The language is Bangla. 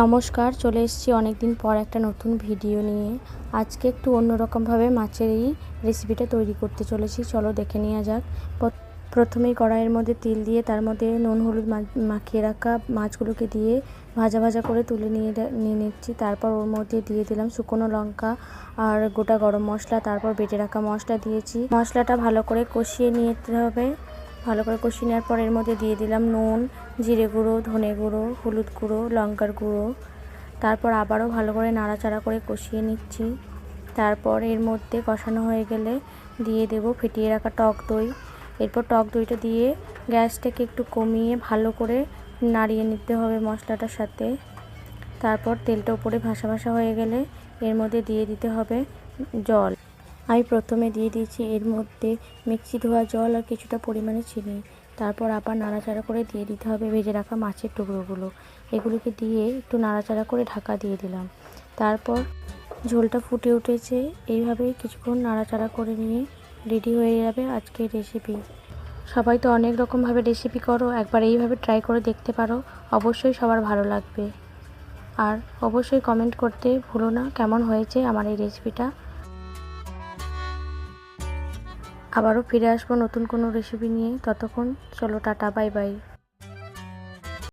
নমস্কার, চলে এসেছি অনেক দিন পর একটা নতুন ভিডিও নিয়ে। আজকে একটু অন্যরকমভাবে মাছের এই রেসিপিটা তৈরি করতে চলেছি, চলো দেখে নেওয়া যাক। প্রথমেই কড়াইয়ের মধ্যে তেল দিয়ে তার মধ্যে নুন হলুদ মাখিয়ে রাখা মাছগুলোকে দিয়ে ভাজা ভাজা করে তুলে নিয়ে নিচ্ছি। তারপর ওর মধ্যে দিয়ে দিলাম শুকনো লঙ্কা আর গোটা গরম মশলা, তারপর বেটে রাখা মশলা দিয়েছি। মশলাটা ভালো করে কষিয়ে নিতে হবে। ভালো করে কষিয়ে নেওয়ার পর এর মধ্যে দিয়ে দিলাম নুন, জিরে গুঁড়ো, ধনে গুঁড়ো, হলুদ গুঁড়ো, লঙ্কার গুঁড়ো। তারপর আবারও ভালো করে নাড়াচাড়া করে কষিয়ে নিচ্ছি। তারপর এর মধ্যে কষানো হয়ে গেলে দিয়ে দেব ফেটিয়ে রাখা টক দই। এরপর টক দইটা দিয়ে গ্যাসটাকে একটু কমিয়ে ভালো করে নাড়িয়ে নিতে হবে মশলাটার সাথে। তারপর তেলটা উপরে ভাসা ভাসা হয়ে গেলে এর মধ্যে দিয়ে দিতে হবে জল। আমি প্রথমে দিয়ে দিয়েছি এর মধ্যে মিক্সি ধোয়া জল আর কিছুটা পরিমাণে চিনি। তারপর আবার নাড়াচাড়া করে দিয়ে দিতে হবে ভেজে রাখা মাছের টুকরোগুলো। এগুলোকে দিয়ে একটু নাড়াচাড়া করে ঢাকা দিয়ে দিলাম। তারপর ঝোলটা ফুটে উঠেছে, এইভাবেই কিছুক্ষণ নাড়াচাড়া করে নিয়ে রেডি হয়ে যাবে আজকের রেসিপি। সবাই তো অনেক রকমভাবে রেসিপি করো, একবার এইভাবে ট্রাই করে দেখতে পারো, অবশ্যই সবার ভালো লাগবে। আর অবশ্যই কমেন্ট করতে ভুলো না কেমন হয়েছে আমার এই রেসিপিটা। আবারও ফিরে আসবো নতুন কোনো রেসিপি নিয়ে। ততক্ষণ চলো টাটা, বাই বাই।